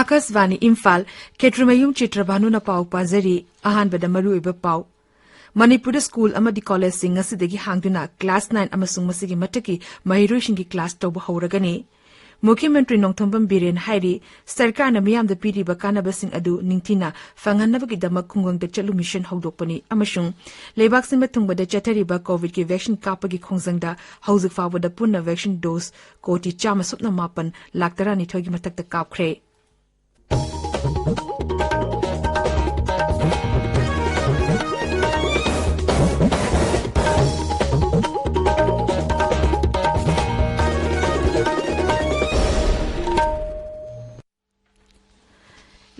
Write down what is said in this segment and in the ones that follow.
Akashvani Imphal Ksh.Chitrabhanu na pau pazari ahanbada maruiba pau Manipuri School amadi college sing asidagi hangduna class 9 amasung masigi mataki mahiroshingi class tawba hawragani Mukhyamentri Nongthombam Biren hairi sarkar na miyamda piriba kanabasing adu ningtina fanganabagidama khungangda chalu mission hawdokpani amasung leibak sinba thungbada chathariba covid ki vaccine kapagi khongjangda hawzik fawada punna vaccine dose koti chama supna mapan laktarani thogi matakta kapkhre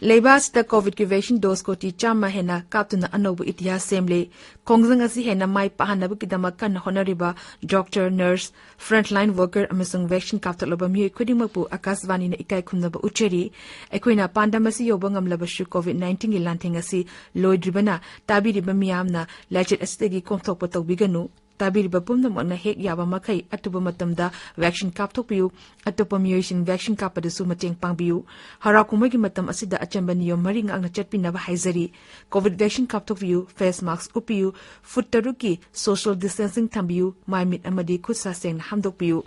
Leibas the COVID ki vaccine dose ko ti chama hena kaptuna anobu itihas semle kongjang asi hena mai pahanabu kidama kan honoriba doctor nurse frontline worker amasung vaccine kaptaloba mi khudimakpu akaswani na ikai khumnaba ucheri ekoina pandamasi yobangam labashu COVID-19 gi lanthing asi loidribana tabiriba miyamna lachet astegi komthokpa tawbiganu tabiriba pumnamona hek yaba makai atuba matamda vaccine kapthokpiu atopa miyoising vaccine kapadasu mateng pangbiu harakumagi matam asida achamba niyom maring angna chatpinaba haizari covid vaccine kapthokpiu face mask upiu foot taruki social distancing thambiu maimit amadi khutsa seng hamdokpiu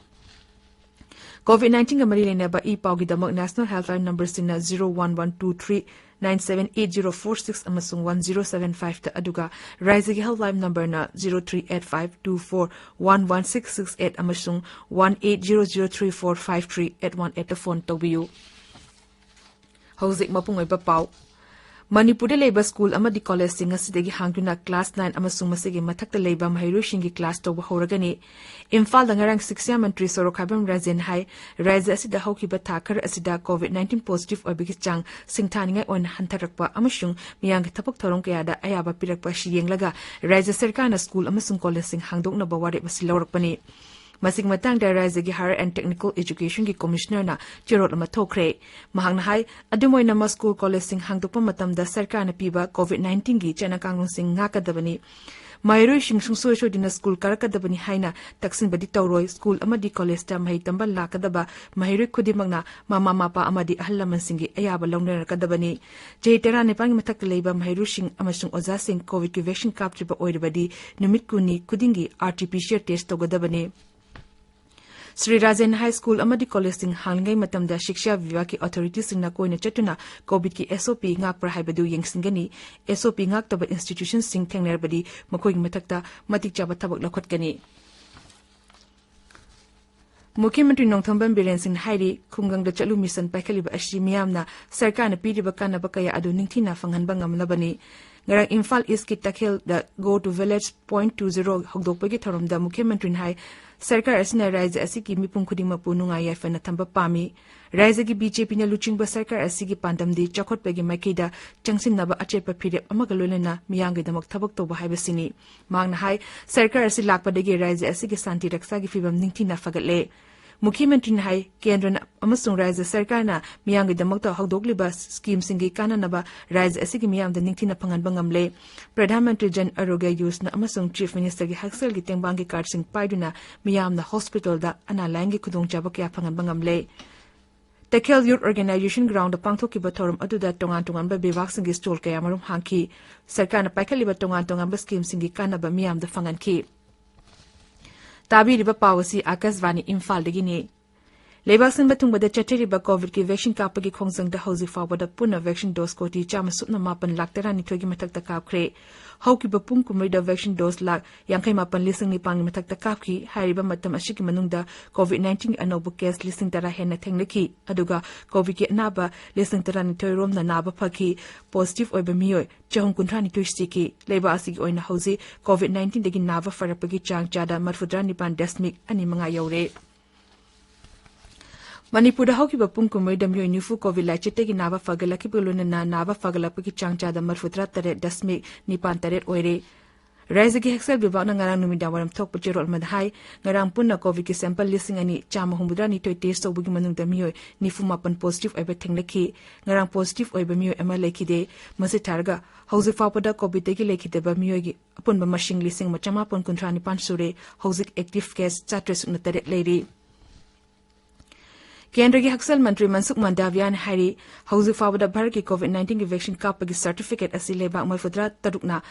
COVID-19 ga mari lena ba e pawgi damak national helpline number sina 01123 978046 amasung 1075 ta aduga rising helpline number na 0385241166 amasung 1800345381 ta phone tawbiu hauzik mapungoi ba paw Manipuri Labor School amadi college sing asidagi hangduna class 9 amasung masigi mathakta leiba mahiroshingi class tawba horagani Imphal dangarang Siksya Mantri Sorokhabam Rajen hai Raja asida haukiba thakar asida COVID-19 positive oibigi chang singthaningai on hantarakpa amasung miyang thapok thorong kayada ayaba pirakpa shiyenglaga Raja Sarkana School amasung college sing hangdokna bawari basilorakpani Masing matang da Raizagi Higher and Technical Education ki Commissioner na Chirot lama thokre mahang na hai adumoy na school college sing hangdokpa matam da sarkar na piba COVID-19 gi chana kanglong sing ngakadabani Mairoi sing sungsoi dina school karakadabani haina taksin badi tawroi school amadi college ta mahi tamba lakadaba mairoi khudimagna mama mapa amadi ahallaman singi ayaba longner kadabani jeitera ne pangi mathak leiba mairoi sing amasung oza sing covid ki vaccine kaptriba oiribadi numit kuni kudingi RT-PCR test togadabani Sri Rajan High School amadi college sing hangai matamda shiksha vibhag ki authorities sing na koina chatuna covid ki SOP ngak pra haibadu yengsingani SOP ngak taba institutions sing thengnerbadi makoi mathakta matik chaba thabak lakhotkani Mukhyamentri Nongthombam Biren Singh hairi khungang da chalu mission paikaliba ashi miyamna sarkar na piriba kanaba kaya adu ningthina fanghanba ngamlabani ngarang Imphal East ki takhel da go to village 0.20 hogdokpagi thorom da Mukhyamentri hai sarkar asina raija asiki mipum khudima pununga yafana thamba pami raija gi BJP na luchingba sarkar asigi pandamdi chakhotpagi maikida changsinnaba achepa phirep amagalolena miyangge damak thabak toba haibasini mangna hai sarkar asi lakpadagi raija asigi santi raksa gi fibam ningthina fagatle Mukhyamentri hai Kendra amasung Raja Sarkar na miyangge damakta hawdokliba scheme singi kananaba Raja asigi miyamda ningthina phanganba ngamle Pradhan Mantri Jan Arogya Yojana amasung Chief Minister gi haksal gi tengbangi card sing paiduna miyamna hospital da analangi khudongchaba kya phanganba ngamle Takhel Youth Organization ground pangthokiba thorum aduda tongan ba bivak singi stall kaya marum hangki Sarkar na paikhaliba tongan ba scheme singi kanaba miyamda phanganki Tabiriba Pawasi Akaswani Imphal dagini Lebasin batungbada chathiriba COVID ki vaccine kapagi khongjang da hauzi fawada puna vaccine dose ko ti chama supna mapan laktarani thogi mathakta kapkhre haukiba pung kumri da vaccine dose lak yangkai mapan lising ni pang mathakta kapki hairiba matam ashiki manungda COVID-19 anobu case lising tara hena thengnaki aduga COVID ki naba lising tara ni thoirom na naba phaki positive oiba miyoi chahum kunthani toistiki leba asigi oina hauzi COVID-19 degi naba farapagi chang chada marfudrani pan desmik ani manga yaure Manipur da haukiba pungkumai damyo nifu COVID la chitegi naba fagala ki buluna na naba fagala paki changcha da marfutra tare dasmi nipan tare oire Raise gi hexel bibak na ngarang numida waram thok pachirol madhai ngarang punna covid ki sample listing ani chama humudra ni toy test obugi manung da miyoy ni fumapan positive oiba thenglaki ngarang positive oiba miyoy ama lekhi de mase targa hauzik fapada covid gi lekhi de ba miyoy gi apunba mashing listing machama pon kuntrani pan sure hauzik active case chatres na tare leiri केंद्र की हक्सल मंत्री मनसुख मंडाविया ने हारी हौजिक फावदा भारत की कोविड-19 की vaccine कापगी certificate असि लेबा मफुद्रा तरुकना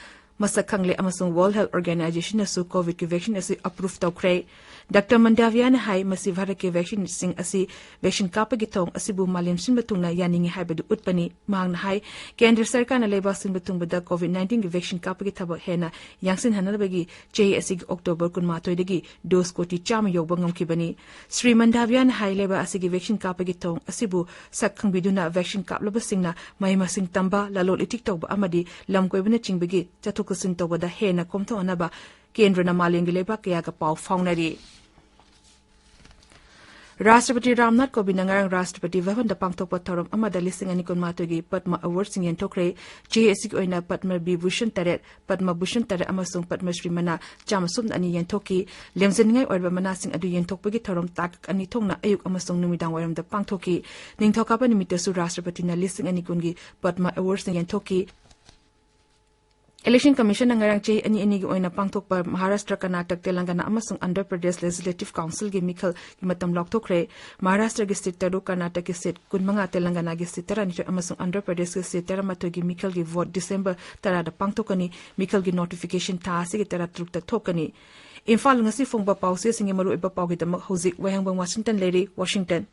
मसक खंगले अमसुंग वर्ल्ड हेल्थ ऑर्गेनाइजेशन असु कोविड की वैक्सीन असि अप्रूव तौख्रे डॉक्टर मंडाविया ने हाई मसी भारत की वैक्सीन सिंग असि वैक्सीन कापगी थोंग असिबु मालेम सिन बतुंगना यानिंग हाइबदु उत्पनी मांग हाई केंद्र सरकार ने लेबा सिन बतुंगबदा कोविड-19 की वैक्सीन कापगी थबक हेना यांगसिन हनबगी चेई असि अक्टोबर 19 दगी डोज कोटी चाम योगबा ngomkibani श्री मंडाविया ने हाई लेबा असि वैक्सीन कापगी थोंग असिबु सक खंगबिदुना वैक्सीन कापलब सिंगना महिमा सिंग तंबा लालोल इटिक तौब अमदी लमकोइबना चिंगबगी चथुकसिन तौबदा हेना कोमथो अनबा केंद्रना मालेंगी लेबा कया का पाव फाउनरी राष्ट्रपति रामनाथ कोविंद नंगारंग राष्ट्रपति भवन द पांगथोकपा थौरम अमदा लिसिंग अनि कुनमातोगी पद्मा अवार्ड सिंग यंथोखरे जेएससी ओइना पद्मा विभूषण तरेट पद्मा भूषण तरेट अमसुंग पद्मश्री मना चामसुम अनि यंथोकी लेमजनिंगाई ओइबा मनासिंग अदु यंथोकपगी थौरम ताक अनि थोंगना अयुक अमसुंग नुमिदांग वायरम द पांगथोकी निंगथोकापा निमित्तसु राष्ट्रपति ना लिसिंग अनि कुनगी पद्मा अवार्ड सिंग यंथोकी Election Commission ngarang chei ani gi oina pangthokpa Maharashtra Karnataka Telangana amasung Andhra Pradesh Legislative Council gi mikhal gi matam lokthokre Maharashtra gi state taru Karnataka gi state kunmanga Telangana gi state tarani amasung Andhra Pradesh gi state taramato gi mikhal gi vote December tara da pangthokani mikhal gi notification tha ase gi tara truk tak thokani Imphal ngasi phongba pause singi maru iba pawgi damak hozik Wahengbam Washington lady Washington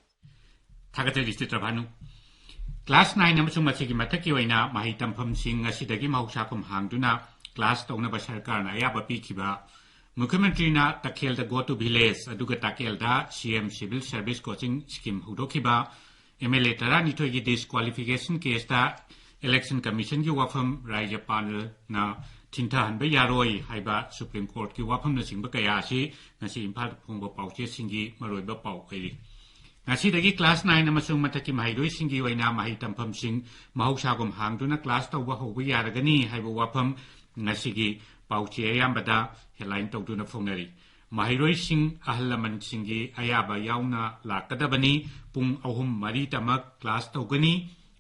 Thagate Ksh.Chitrabhanu Class 9 अमसुंग मसिगी मथकी ओइना माहि तंफम सिंग असिदगी महौसाकुम हांगदुना क्लास तौनबा सरकारना अयाबा पिखिबा मुख्यमंत्रीना तखेलदा गो टू विलेज अदुगा तखेलदा CM civil service coaching scheme हुदोखिबा एमएलए तरा निथोगी डिस्क्वालिफिकेशन केसता इलेक्शन कमीशन की वाफम राज्यपाल ना थिंथा हनबा यारोय हाइबा सुप्रीम कोर्ट की वाफम न सिंगबा कयासी नसी इम्फाल फोंगबा पाउचे सिंगी मरोइबा पाउ कइरि Nasidagi class 9 amasung mataki mahiroi singi oina mahi tampam sing mahusagum hangduna class tauba hobu yaragani haibu wapam nasigi pauche ayambada headline tawduna fongnari mahiroi sing ahlaman singi ayaba yauna lakadabani pung ahum mari tamak class tawgani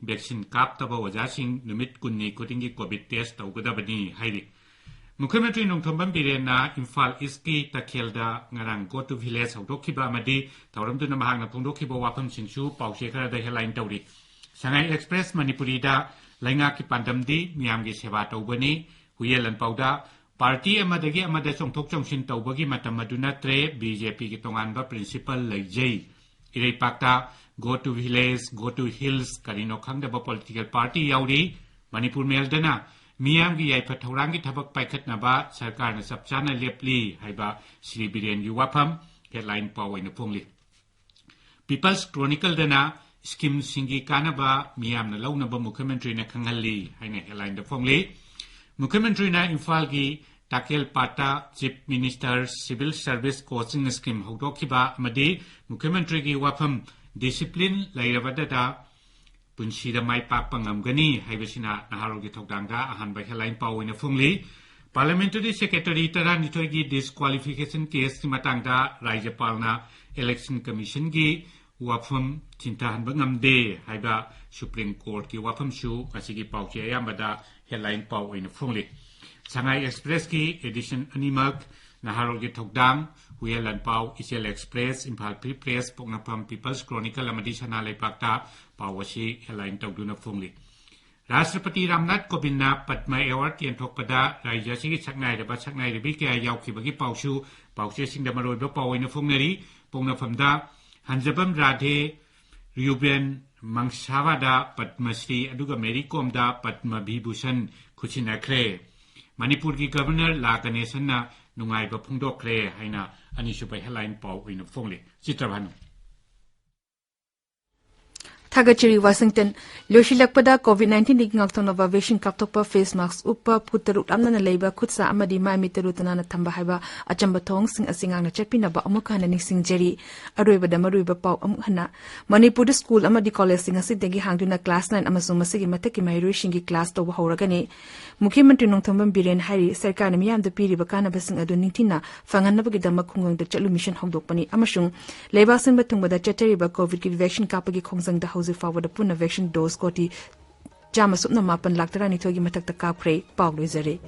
vaccine kaptaba waja sing numit kunni kutingi covid test tawgadabani hairi मुख्यमंत्री नोंथोंबम बिरेना Imphal ईस्टकी तखेलदा ngarang go to village haudokiba amadi thauramduna mahangna phongdokiba wafam singsu pause khara da headline tawri Shanghai Express Manipuri da lainga ki pandamdi miyamgi seva tawbani huyelan pauda party amadagi amada chongthok chongsin tawbagi matam maduna tre BJP ki tonganba principal laijai irei pakta go to village go to hills karino khangdaba political party yauri Manipur meldana Miyamgi yaipa thaurangi thabak paikhatnaba sarkarna sapchana lepli haiba Sri Biren Yuwapam headline pawaina phongli People's Chronicle dana scheme singi kanaba miyamna launaba mukhyamantri na khangalli haina headline da phongli Mukhyamantri na Imphal gi Takel Pata Chief Minister Civil Service Coaching Scheme haudokiba amadi Mukhyamantri gi wafam discipline lairabada Punshida mai pak pangamgani haibasina naharogi thokdangda ahanba headline pawina phungli Parliamentary Secretary tara nithoigi disqualification case ki matangda Rajyapalna Election Commission gi wafam chintahan bangamde haiba Supreme Court ki wafam su asigi pawche ayambada headline pawina phungli Shanghai Express ki edition animak naharogi thokdang Huyelan Pau Isiel Express Imphal Free Press Pongnapam People's Chronicle amadi sana lepakta pawasi headline tawduna phungli Rashtrapati Ramnath Kovind na Padma Award yenthokpada rajya sigi saknai da saknai ribi kya yaukhibagi pausu pause singda maroiba pawina phungnari pongnapamda Hanjabam Radhe Ruben Mangsawada Padmasri aduga Mary Kom da Padma Vibhushan khuchinakre Manipur ki Governor La Ganesan na nungaiba phungdokre haina anisuba headline paw oina phongli Ksh.Chitrabhanu Thagachiri Washington Loshilakpada COVID-19 nig ngaktonova vaccine kaptokpa face mask uppa putaruk amna leiba khutsa amadi mai miterutana na thamba haiba achamba thong sing asingang na chapina ba amuk hana ning jeri aroiba da maruiba pau amuk hana Manipuri school amadi college sing asidegi hangduna class 9 amasung masigi mataki mahiru shingi class to bahoragani Mukhyamantri Nongthombam Biren Hari Sarkar na miyam da piri bakana basing adu ningtina fangan na bagi dama khungang da chalu mission hongdokpani amasung leiba sin batungba da chatari ba covid ki vaccine kapagi khongjang da hausi forward the puna vaccine dose koti jama supna mapan laktara ni thogi matak ta kapre pawlo zare